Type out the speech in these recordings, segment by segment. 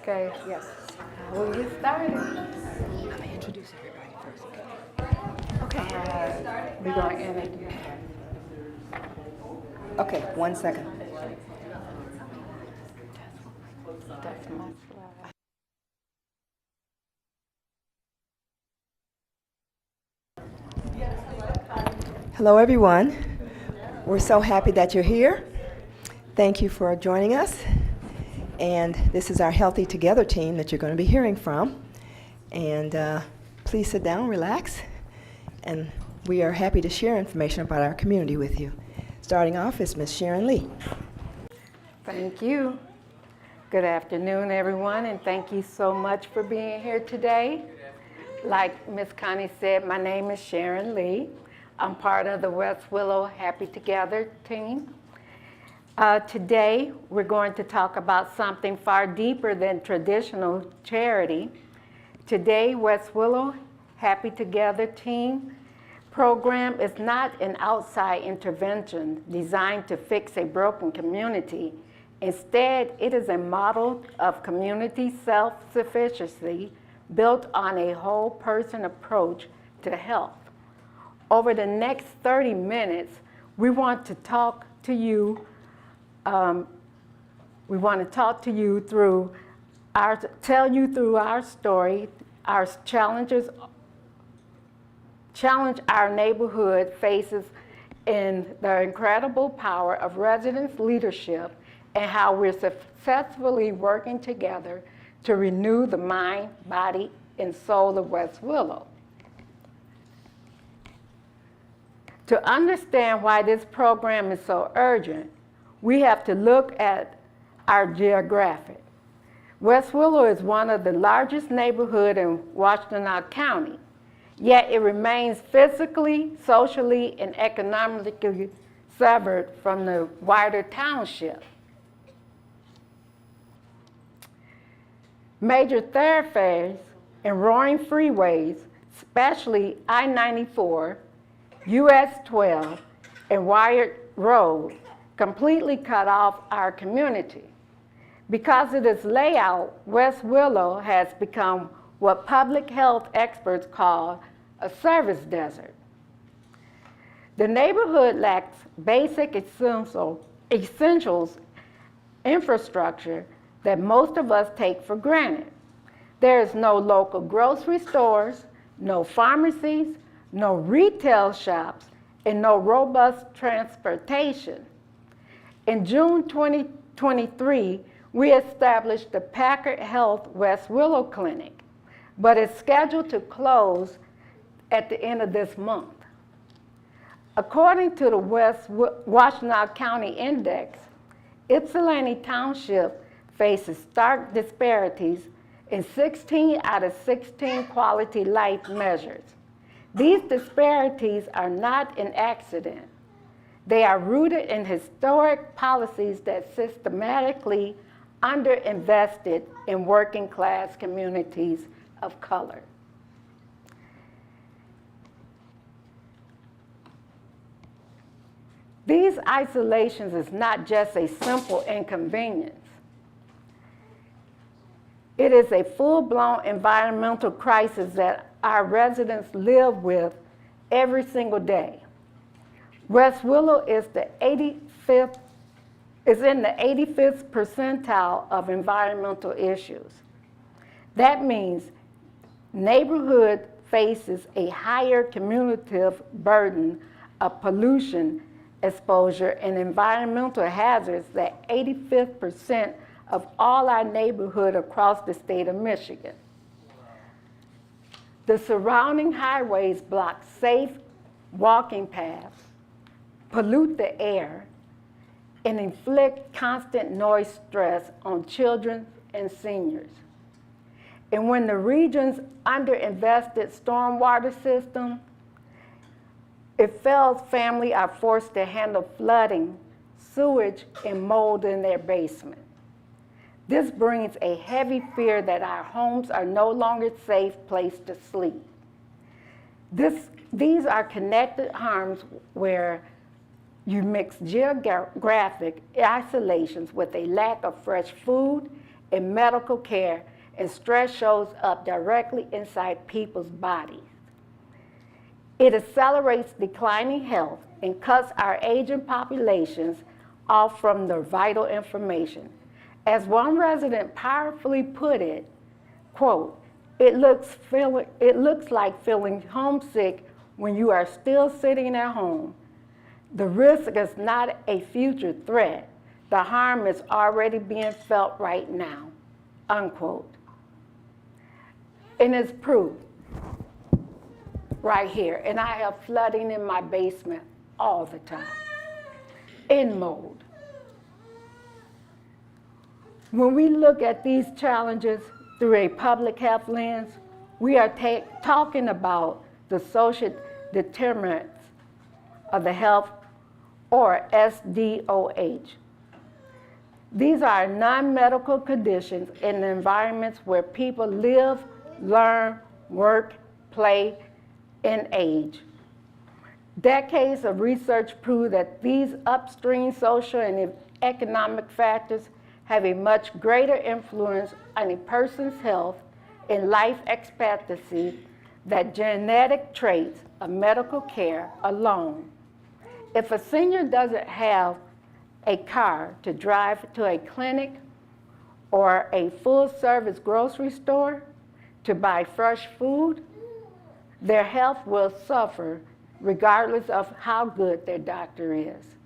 Okay, Yes. we'll get started. I'm gonna introduce everybody first, okay? Okay. We're going to introduce. Okay, 1 second. That's my slide. Hello, everyone. We're so happy that you're here. Thank you for joining us. And this is our Healthy Together team that you're going to be hearing from. And please sit down, relax, and we are happy to share information about our community with you. Starting off is Ms. Sharon Lee. Thank you. Good afternoon, everyone, and thank you so much for being here today. Like Ms. Connie said, my name is Sharon Lee. I'm part of the West Willow Happy Together team. Today, we're going to talk about something far deeper than traditional charity. Today, West Willow Happy Together team program is not an outside intervention designed to fix a broken community. Instead, it is a model of community self-sufficiency built on a whole person approach to health. Over the next 30 minutes, we want to talk to you. Tell you through our story, our challenges, challenge our neighborhood faces in the incredible power of residents' leadership and how we're successfully working together to renew the mind, body, and soul of West Willow. To understand why this program is so urgent, we have to look at our geographic. West Willow is one of the largest neighborhoods in Washtenaw County, yet it remains physically, socially, and economically severed from the wider township. Major thoroughfares and roaring freeways, especially I-94, US 12, and Wyatt Road, completely cut off our community. Because of this layout, West Willow has become what public health experts call a service desert. The neighborhood lacks basic essentials infrastructure that most of us take for granted. There is no local grocery stores, no pharmacies, no retail shops, and no robust transportation. In June 2023, we established the Packard Health West Willow Clinic, but it's scheduled to close at the end of this month. According to the Washtenaw County Index, Ypsilanti Township faces stark disparities in 16 out of 16 quality life measures. These disparities are not an accident. They are rooted in historic policies that systematically underinvested in working class communities of color. These isolations is not just a simple inconvenience. It is a full-blown environmental crisis that our residents live with every single day. West Willow is in the 85th percentile of environmental issues. That means neighborhood faces a higher cumulative burden of pollution exposure and environmental hazards than 85% of all our neighborhood across the state of Michigan. The surrounding highways block safe walking paths, pollute the air, and inflict constant noise stress on children and seniors. And when the region's underinvested stormwater system, it fails, families are forced to handle flooding, sewage, and mold in their basement. This brings a heavy fear that our homes are no longer a safe place to sleep. These are connected harms where you mix geographic isolations with a lack of fresh food in medical care, and stress shows up directly inside people's bodies. It accelerates declining health and cuts our aging populations off from their vital information. As one resident powerfully put it, quote, it looks like feeling homesick when you are still sitting at home. The risk is not a future threat. The harm is already being felt right now, unquote. And it's proof right here. And I have flooding in my basement all the time, in mold. When we look at these challenges through a public health lens, we are talking about the social determinants of the health, or SDOH. These are non-medical conditions in the environments where people live, learn, work, play, and age. Decades of research prove that these upstream social and economic factors have a much greater influence on a person's health and life expectancy than genetic traits of medical care alone. If a senior doesn't have a car to drive to a clinic or a full-service grocery store to buy fresh food, their health will suffer regardless of how good their doctor is.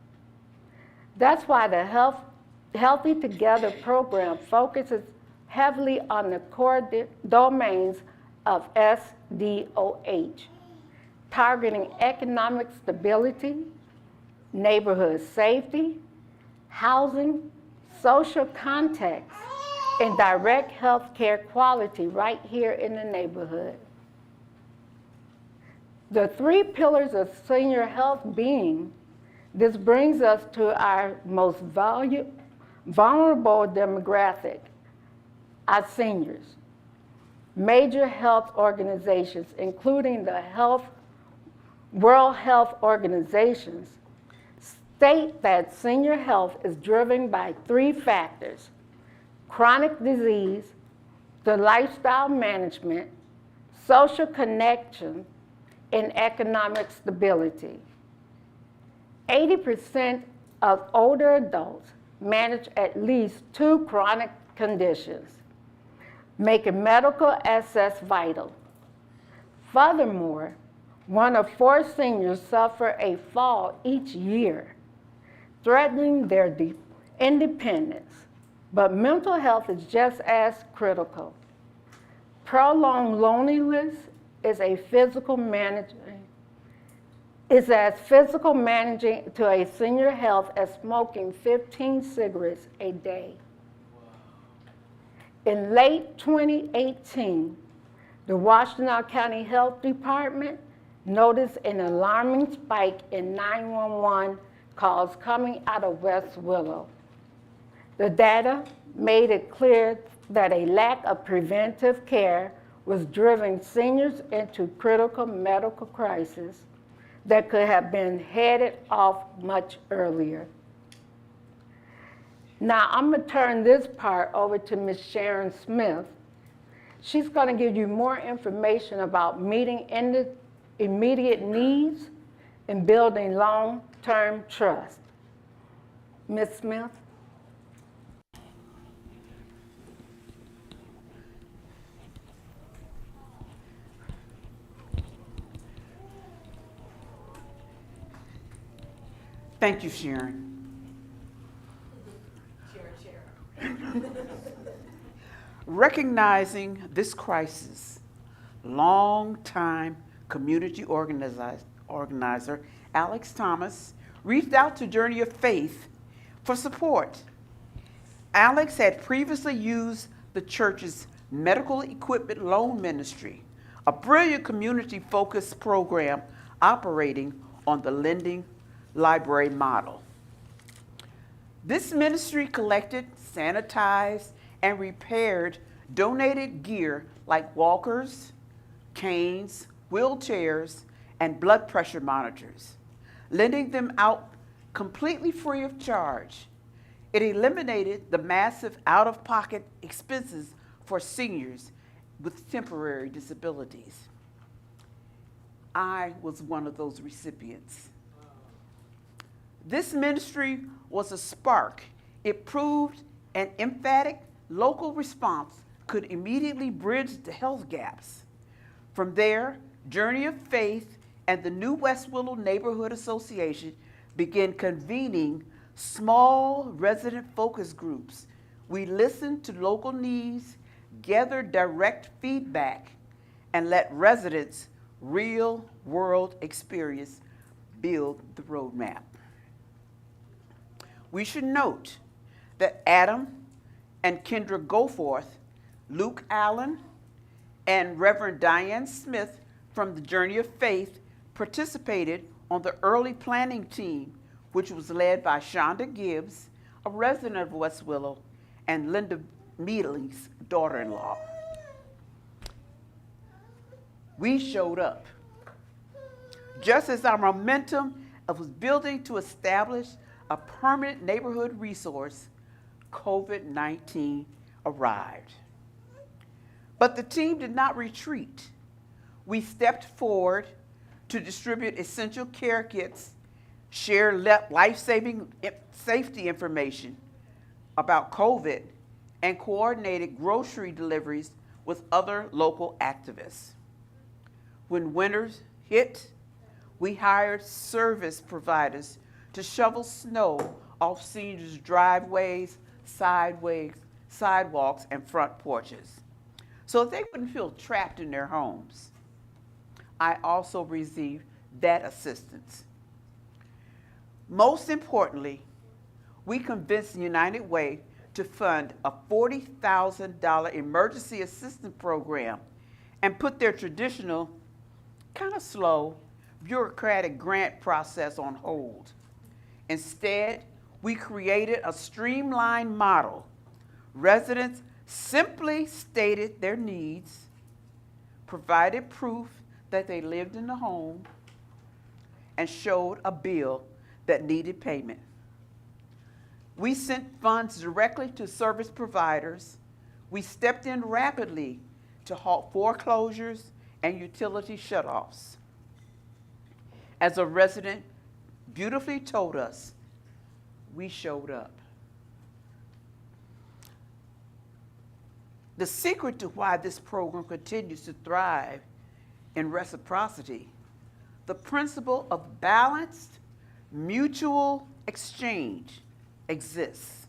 That's why the Healthy Together program focuses heavily on the core domains of SDOH, targeting economic stability, neighborhood safety, housing, social context, and direct health care quality right here in the neighborhood. The 3 pillars of senior health being, this brings us to our most vulnerable demographic, our seniors. Major health organizations, including the World Health Organizations, state that senior health is driven by 3 factors: chronic disease, the lifestyle management, social connection, and economic stability. 80% of older adults manage at least 2 chronic conditions, making medical access vital. Furthermore, 1 of 4 seniors suffer a fall each year, threatening their independence. But mental health is just as critical. Prolonged loneliness is as physical managing to a senior health as smoking 15 cigarettes a day. In late 2018, the Washtenaw County Health Department noticed an alarming spike in 911 calls coming out of West Willow. The data made it clear that a lack of preventive care was driving seniors into critical medical crises that could have been headed off much earlier. Now, I'm going to turn this part over to Ms. Sharon Smith. She's going to give you more information about meeting immediate needs and building long-term trust. Ms. Smith? Thank you, Sharon. Recognizing this crisis, longtime community organizer Alex Thomas reached out to Journey of Faith for support. Alex had previously used the church's medical equipment loan ministry, a brilliant community-focused program operating on the lending library model. This ministry collected, sanitized, and repaired donated gear like walkers, canes, wheelchairs, and blood pressure monitors, lending them out completely free of charge. It eliminated the massive out-of-pocket expenses for seniors with temporary disabilities. I was one of those recipients. This ministry was a spark. It proved an emphatic local response could immediately bridge the health gaps. From there, Journey of Faith and the new West Willow Neighborhood Association began convening small resident focus groups. We listened to local needs, gathered direct feedback, and let residents' real-world experience build the roadmap. We should note that Adam and Kendra Goforth, Luke Allen, and Reverend Diane Smith from the Journey of Faith participated on the early planning team, which was led by Shonda Gibbs, a resident of West Willow, and Linda Mealy's daughter-in-law. We showed up. Just as our momentum was building to establish a permanent neighborhood resource, COVID-19 arrived. But the team did not retreat. We stepped forward to distribute essential care kits, share life-saving safety information about COVID, and coordinated grocery deliveries with other local activists. When winter hit, we hired service providers to shovel snow off seniors' driveways, sidewalks, and front porches, so they wouldn't feel trapped in their homes. I also received that assistance. Most importantly, we convinced United Way to fund a $40,000 emergency assistance program and put their traditional, kind of slow, bureaucratic grant process on hold. Instead, we created a streamlined model. Residents simply stated their needs, provided proof that they lived in the home, and showed a bill that needed payment. We sent funds directly to service providers. We stepped in rapidly to halt foreclosures and utility shutoffs. As a resident beautifully told us, we showed up. The secret to why this program continues to thrive in reciprocity, the principle of balanced mutual exchange exists.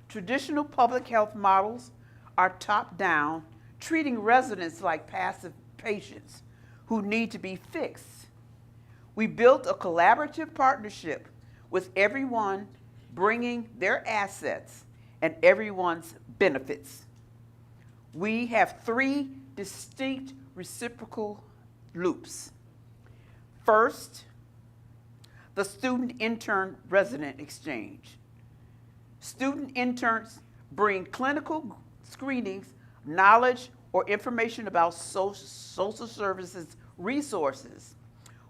Traditional public health models are top-down, treating residents like passive patients who need to be fixed. We built a collaborative partnership with everyone bringing their assets and everyone's benefits. We have 3 distinct reciprocal loops. First, the student-intern-resident exchange. Student interns bring clinical screenings, knowledge, or information about social services resources,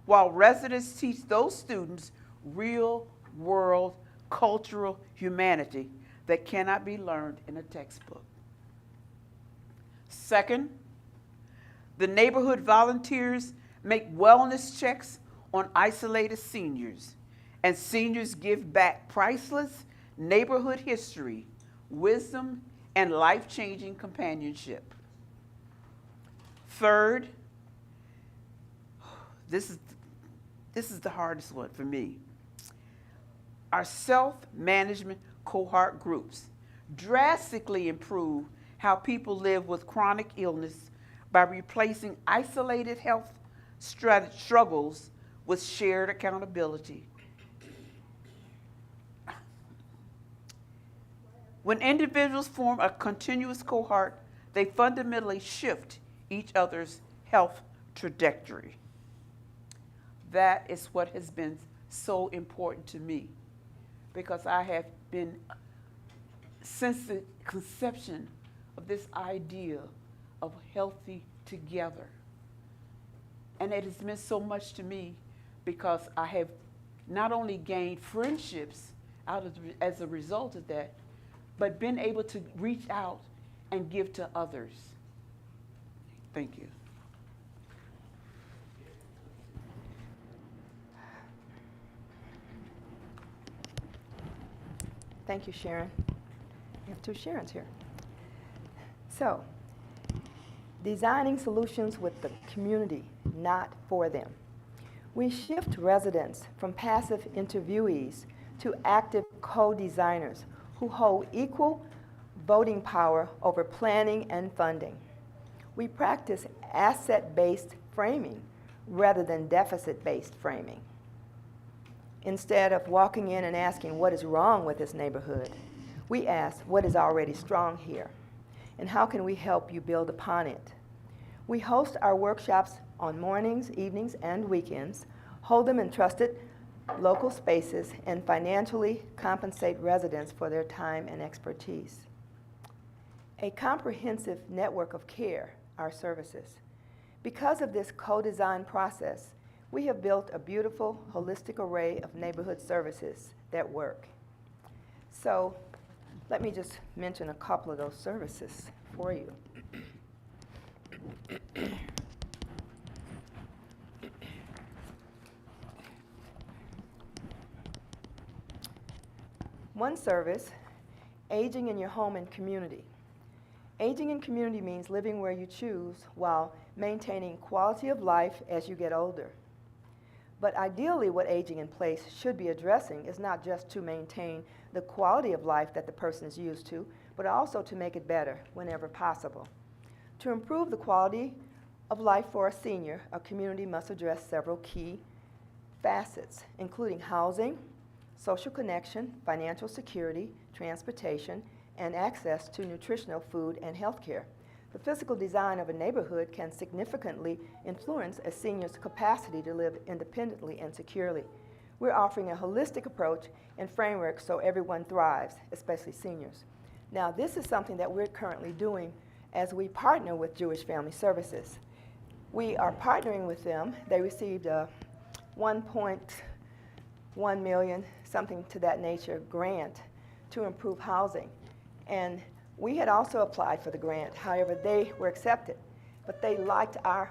while residents teach those students real-world cultural humanity that cannot be learned in a textbook. Second, the neighborhood volunteers make wellness checks on isolated seniors, and seniors give back priceless neighborhood history, wisdom, and life-changing companionship. Third, this is the hardest one for me. Our self-management cohort groups drastically improve how people live with chronic illness by replacing isolated health struggles with shared accountability. When individuals form a continuous cohort, they fundamentally shift each other's health trajectory. That is what has been so important to me, because I have been, since the conception of this idea of healthy together. And it has meant so much to me because I have not only gained friendships, as a result of that, but been able to reach out and give to others. Thank you. Thank you, Sharon. We have two Sharons here. So, designing solutions with the community, not for them. We shift residents from passive interviewees to active co-designers who hold equal voting power over planning and funding. We practice asset-based framing rather than deficit-based framing. Instead of walking in and asking what is wrong with this neighborhood, we ask what is already strong here and how can we help you build upon it. We host our workshops on mornings, evenings, and weekends, hold them in trusted local spaces, and financially compensate residents for their time and expertise. A comprehensive network of care, our services. Because of this co-design process, we have built a beautiful, holistic array of neighborhood services that work. So let me just mention a couple of those services for you. One service, aging in your home and community. Aging in community means living where you choose while maintaining quality of life as you get older. But ideally, what aging in place should be addressing is not just to maintain the quality of life that the person is used to, but also to make it better whenever possible. To improve the quality of life for a senior, a community must address several key facets, including housing, social connection, financial security, transportation, and access to nutritional food and health care. The physical design of a neighborhood can significantly influence a senior's capacity to live independently and securely. We're offering a holistic approach and framework so everyone thrives, especially seniors. Now, this is something that we're currently doing as we partner with Jewish Family Services. We are partnering with them. They received a 1.1 million, something to that nature, grant to improve housing. And we had also applied for the grant. However, they were accepted, but they liked our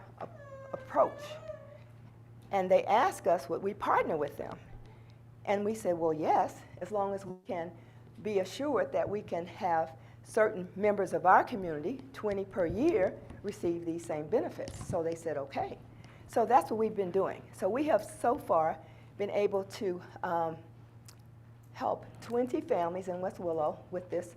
approach. And they asked us would we partner with them. And we said, well, yes, as long as we can be assured that we can have certain members of our community, 20 per year, receive these same benefits. So they said, okay. So that's what we've been doing. So we have so far been able to help 20 families in West Willow with this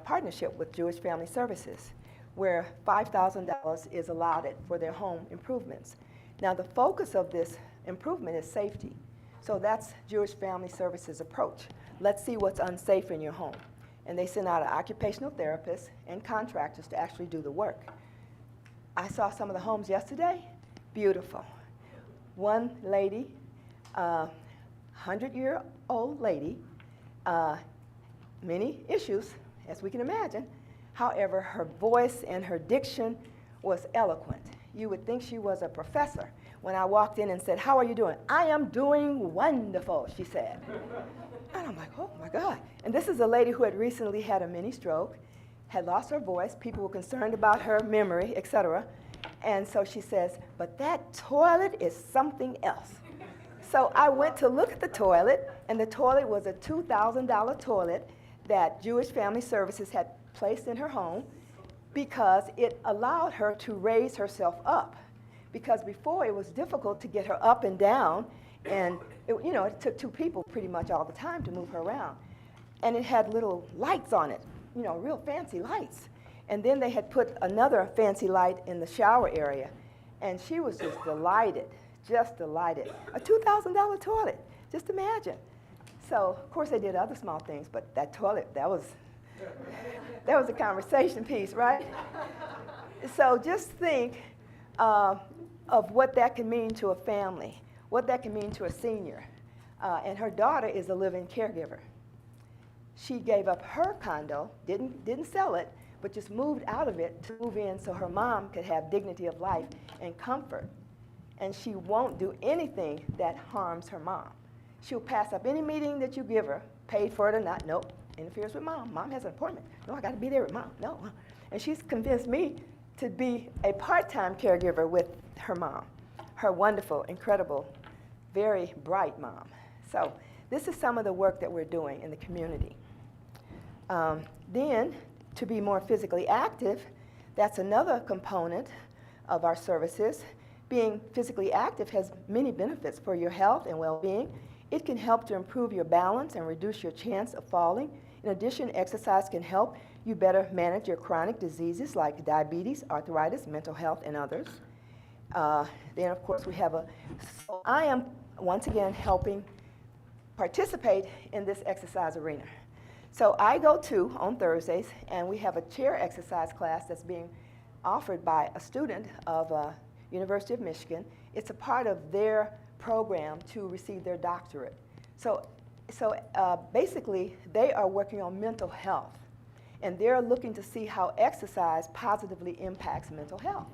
partnership with Jewish Family Services, where $5,000 is allotted for their home improvements. Now, the focus of this improvement is safety. So that's Jewish Family Services' approach. Let's see what's unsafe in your home. And they send out an occupational therapist and contractors to actually do the work. I saw some of the homes yesterday. Beautiful. One lady, 100-year-old lady, many issues, as we can imagine. However, her voice and her diction was eloquent. You would think she was a professor. When I walked in and said, how are you doing? I am doing wonderful, she said. And I'm like, oh my God. And this is a lady who had recently had a mini stroke, had lost her voice. People were concerned about her memory, etc. And so she says, but that toilet is something else. So I went to look at the toilet, and the toilet was a $2,000 toilet that Jewish Family Services had placed in her home because it allowed her to raise herself up. Because before it was difficult to get her up and down, and it took two people pretty much all the time to move her around. And it had little lights on it, real fancy lights. And then they had put another fancy light in the shower area. And she was just delighted. Just delighted. A $2,000 toilet, just imagine. So, of course, they did other small things, but that toilet, that was a conversation piece, right? So just think of what that can mean to a family, what that can mean to a senior. And her daughter is a living caregiver. She gave up her condo, didn't sell it, but just moved out of it to move in so her mom could have dignity of life and comfort. And she won't do anything that harms her mom. She'll pass up any meeting that you give her, paid for it or not. Nope, interferes with mom. Mom has an appointment. No, I got to be there with mom. No. And she's convinced me to be a part-time caregiver with her mom, her wonderful, incredible, very bright mom. So this is some of the work that we're doing in the community. Then, to be more physically active, that's another component of our services. Being physically active has many benefits for your health and well-being. It can help to improve your balance and reduce your chance of falling. In addition, exercise can help you better manage your chronic diseases like diabetes, arthritis, mental health, and others. Then, of course, we have so I am, once again, helping participate in this exercise arena. So I go to, on Thursdays, and we have a chair exercise class that's being offered by a student of University of Michigan. It's a part of their program to receive their doctorate. So basically, they are working on mental health, and they're looking to see how exercise positively impacts mental health.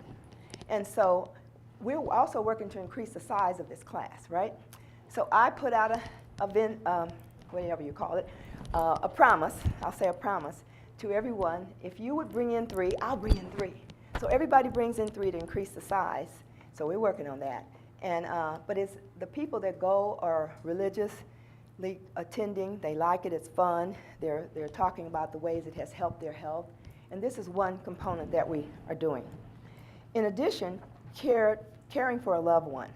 And so we're also working to increase the size of this class, right? So I put out whatever you call it, a promise, I'll say a promise, to everyone. If you would bring in 3, I'll bring in 3. So everybody brings in 3 to increase the size. So we're working on that. And, but it's the people that go are religiously attending. They like it. It's fun. They're talking about the ways it has helped their health. And this is one component that we are doing. In addition, caring for a loved one.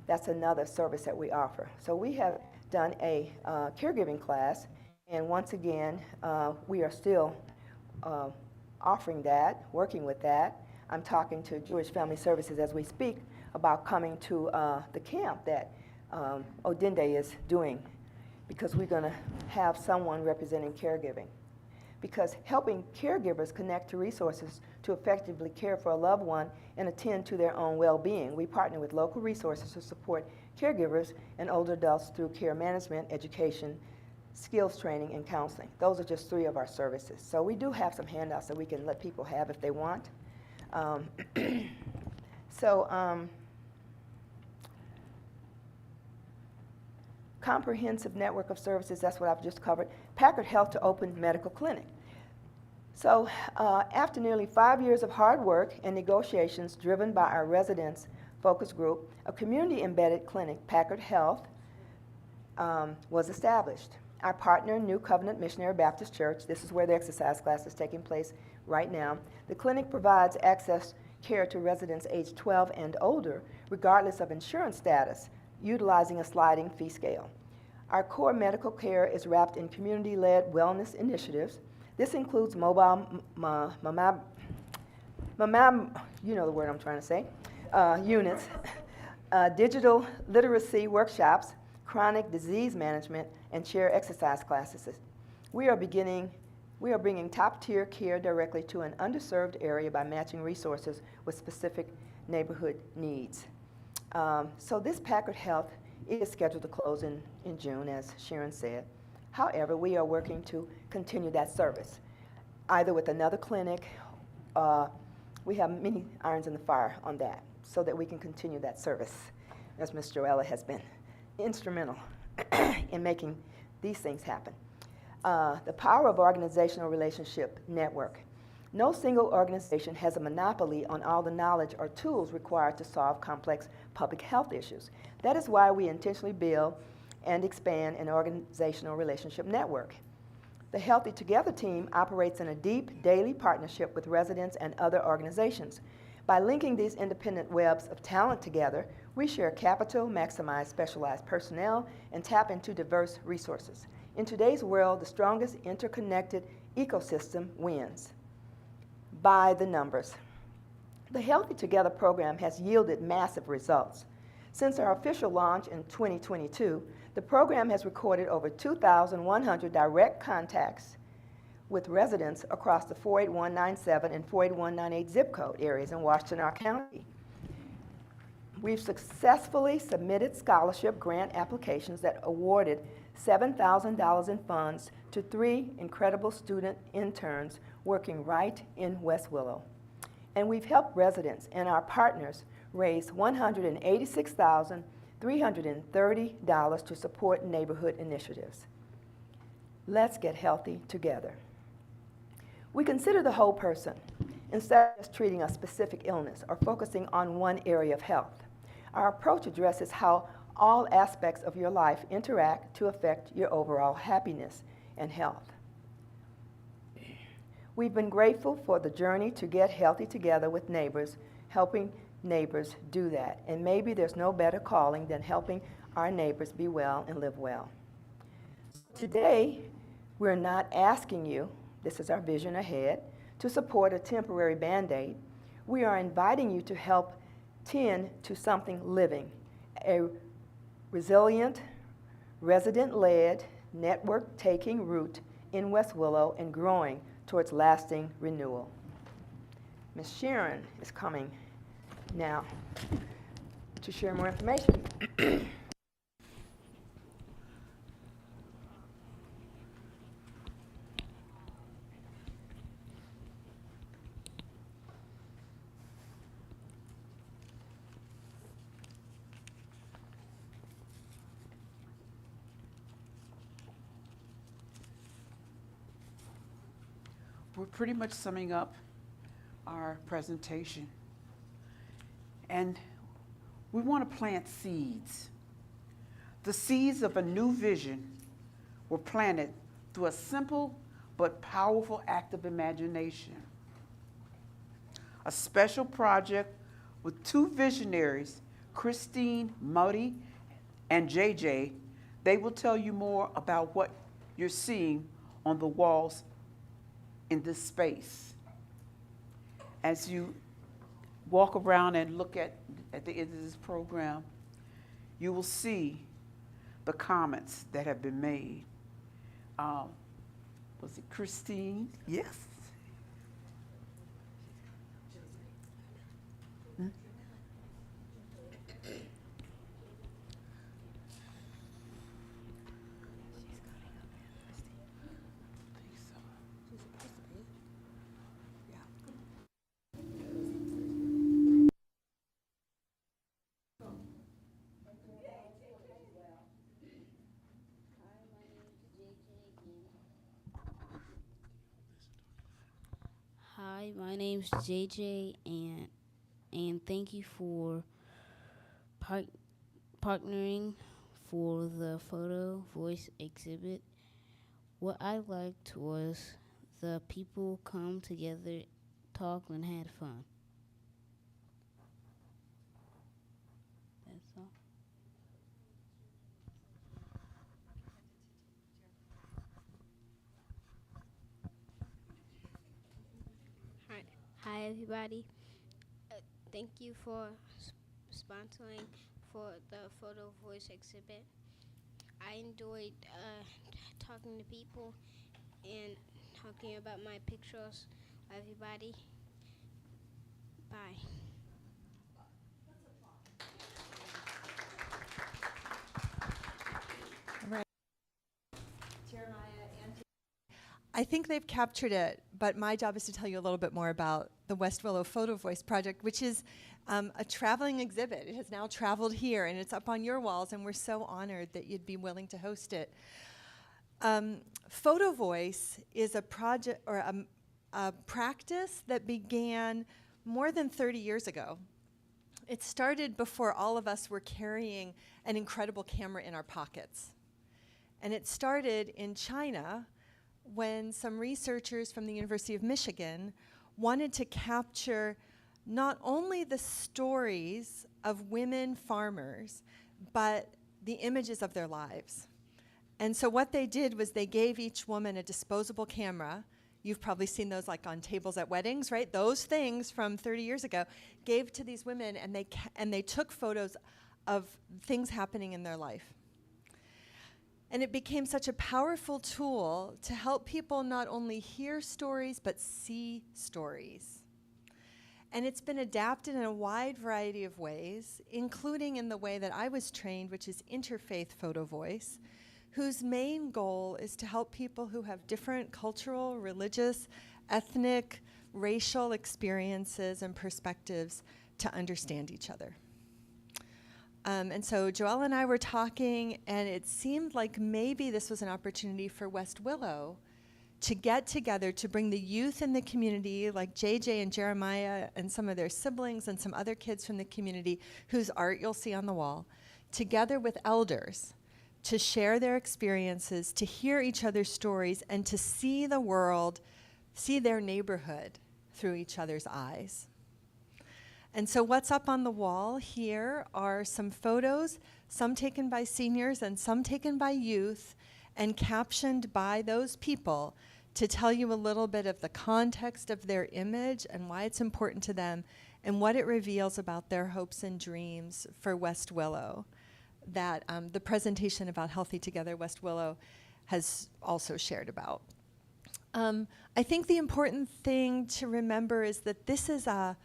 That's another service that we offer. So we have done a caregiving class. And once again, we are still offering that, working with that. I'm talking to Jewish Family Services as we speak about coming to the camp that Odinde is doing, because we're going to have someone representing caregiving. Because helping caregivers connect to resources to effectively care for a loved one and attend to their own well-being. We partner with local resources to support caregivers and older adults through care management, education, skills training, and counseling. Those are just 3 of our services. So we do have some handouts that we can let people have if they want. Comprehensive network of services, that's what I've just covered. Packard Health to open medical clinic. So after nearly 5 years of hard work and negotiations driven by our residents focus group, a community-embedded clinic, Packard Health, was established. Our partner, New Covenant Missionary Baptist Church, this is where the exercise class is taking place right now. The clinic provides access care to residents aged 12 and older, regardless of insurance status, utilizing a sliding fee scale. Our core medical care is wrapped in community-led wellness initiatives. This includes mobile, you know the word I'm trying to say, units, digital literacy workshops, chronic disease management, and chair exercise classes. We are bringing top-tier care directly to an underserved area by matching resources with specific neighborhood needs. So this Packard Health is scheduled to close in June, as Sharon said. However, we are working to continue that service, either with another clinic. We have many irons in the fire on that, so that we can continue that service, as Ms. Joella has been instrumental in making these things happen. The power of organizational relationship network. No single organization has a monopoly on all the knowledge or tools required to solve complex public health issues. That is why we intentionally build and expand an organizational relationship network. The Healthy Together team operates in a deep daily partnership with residents and other organizations. By linking these independent webs of talent together, we share capital, maximize specialized personnel, and tap into diverse resources. In today's world, the strongest interconnected ecosystem wins. By the numbers. The Healthy Together program has yielded massive results. Since our official launch in 2022, the program has recorded over 2,100 direct contacts with residents across the 48197 and 48198 zip code areas in Washtenaw County. We've successfully submitted scholarship grant applications that awarded $7,000 in funds to 3 incredible student interns working right in West Willow. And we've helped residents and our partners raise $330 to support neighborhood initiatives. Let's get healthy together. We consider the whole person instead of just treating a specific illness or focusing on one area of health. Our approach addresses how all aspects of your life interact to affect your overall happiness and health. We've been grateful for the journey to get healthy together with neighbors, helping neighbors do that. And maybe there's no better calling than helping our neighbors be well and live well. Today, we're not asking you, this is our vision ahead, to support a temporary Band-Aid. We are inviting you to help tend to something living, a resilient, resident-led network taking root in West Willow and growing towards lasting renewal. Ms. Sharon is coming now to share more information. We're pretty much summing up our presentation. And we want to plant seeds. The seeds of a new vision were planted through a simple but powerful act of imagination. A special project with two visionaries, Christine Muddy and JJ. They will tell you more about what you're seeing on the walls in this space. As you walk around and look at the end of this program, you will see the comments that have been made. Was it Christine? Yes. Hmm? Hi, my name's JJ, and thank you for partnering for the photo voice exhibit. What I liked was the people come together, talked, and had fun. That's all. Hi everybody. Thank you for sponsoring for the photo voice exhibit. I enjoyed talking to people and talking about my pictures. Everybody, bye. I think they've captured it, but my job is to tell you a little bit more about the West Willow Photo Voice Project, which is a traveling exhibit. It has now traveled here, and it's up on your walls, and we're so honored that you'd be willing to host it. Photo Voice is a project or a practice that began more than 30 years ago. It started before all of us were carrying an incredible camera in our pockets. And it started in China when some researchers from the University of Michigan wanted to capture not only the stories of women farmers, but the images of their lives. And so what they did was they gave each woman a disposable camera. You've probably seen those like on tables at weddings, right? Those things from 30 years ago, gave to these women, and they took photos of things happening in their life. And it became such a powerful tool to help people not only hear stories, but see stories. And it's been adapted in a wide variety of ways, including in the way that I was trained, which is interfaith photo voice, whose main goal is to help people who have different cultural, religious, ethnic, racial experiences and perspectives to understand each other. And so Joelle and I were talking, and it seemed like maybe this was an opportunity for West Willow to get together to bring the youth in the community, like JJ and Jeremiah and some of their siblings and some other kids from the community whose art you'll see on the wall, together with elders to share their experiences, to hear each other's stories, and to see the world, see their neighborhood through each other's eyes. And so what's up on the wall here are some photos, some taken by seniors and some taken by youth, and captioned by those people to tell you a little bit of the context of their image and why it's important to them and what it reveals about their hopes and dreams for West Willow. That the presentation about Healthy Together West Willow has also shared about. I think the important thing to remember is that this is a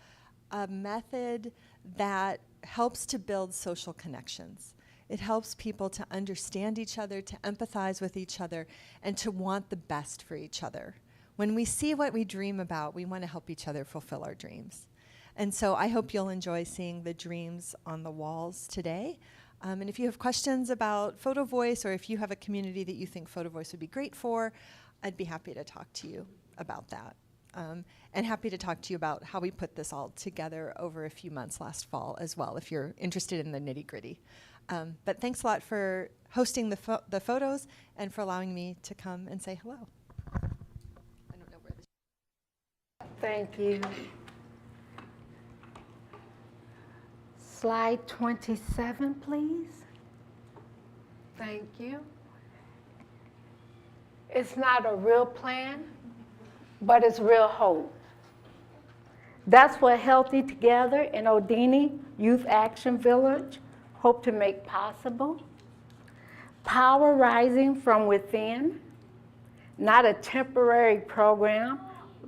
method that helps to build social connections. It helps people to understand each other, to empathize with each other, and to want the best for each other. When we see what we dream about, we want to help each other fulfill our dreams. And so I hope you'll enjoy seeing the dreams on the walls today. And if you have questions about Photo Voice, or if you have a community that you think Photo Voice would be great for, I'd be happy to talk to you about that. And happy to talk to you about how we put this all together over a few months last fall as well, if you're interested in the nitty-gritty. But thanks a lot for hosting the photos and for allowing me to come and say hello. I don't know where this. Thank you. Slide 27, please. Thank you. It's not a real plan, but it's real hope. That's what Healthy Together in Odini Youth Action Village hope to make possible. Power rising from within, not a temporary program,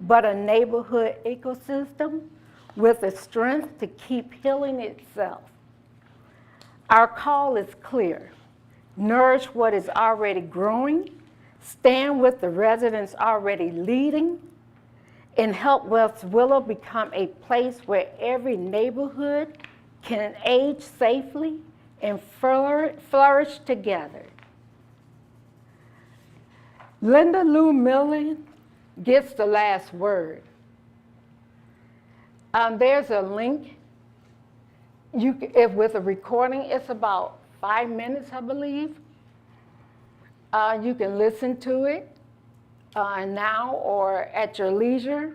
but a neighborhood ecosystem with the strength to keep healing itself. Our call is clear. Nourish what is already growing, stand with the residents already leading, and help West Willow become a place where every neighborhood can age safely and flourish together. Linda Lou Millen gets the last word. There's a link. If with a recording, it's about 5 minutes, I believe. You can listen to it now or at your leisure.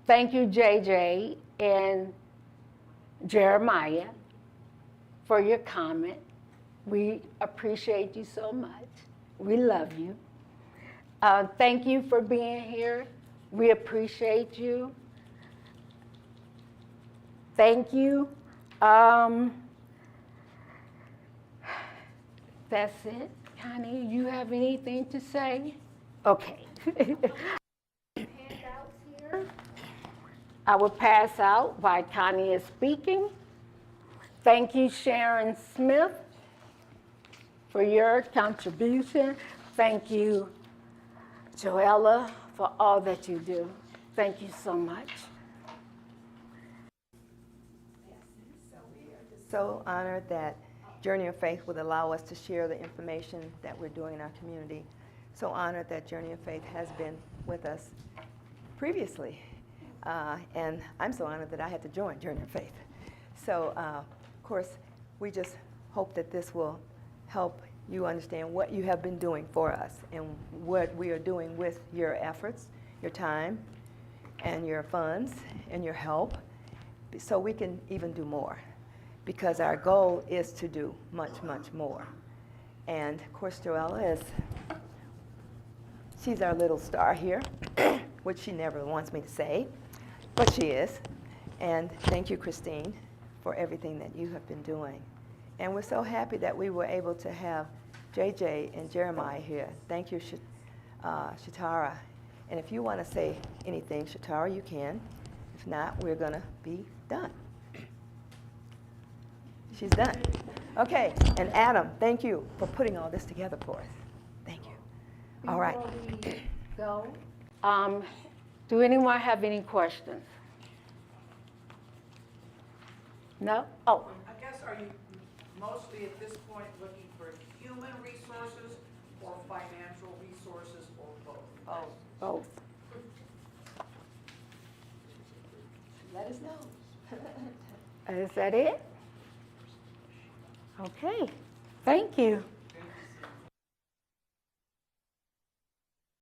Thank you, JJ and Jeremiah, for your comment. We appreciate you so much. We love you. Thank you for being here. We appreciate you. Thank you. That's it. Connie, you have anything to say? Okay. Handouts here. I will pass out while Connie is speaking. Thank you, Sharon Smith, for your contribution. Thank you, Joella, for all that you do. Thank you so much. So honored that Journey of Faith would allow us to share the information that we're doing in our community. So honored that Journey of Faith has been with us previously. And I'm so honored that I had to join Journey of Faith. So, of course, we just hope that this will help you understand what you have been doing for us and what we are doing with your efforts, your time, and your funds, and your help, so we can even do more. Because our goal is to do much, much more. And of course, Joella she's our little star here, which she never wants me to say, but she is. And thank you, Christine, for everything that you have been doing. And we're so happy that we were able to have JJ and Jeremiah here. Thank you, Shatara. And if you want to say anything, Shatara, you can. If not, we're going to be done. She's done. Okay, and Adam, thank you for putting all this together for us. Thank you. All right. Before we go, do anyone have any questions? No? Oh, I guess, are you mostly at this point looking for human resources or financial resources or both? both. Let us know. Is that it? Okay. Thank you.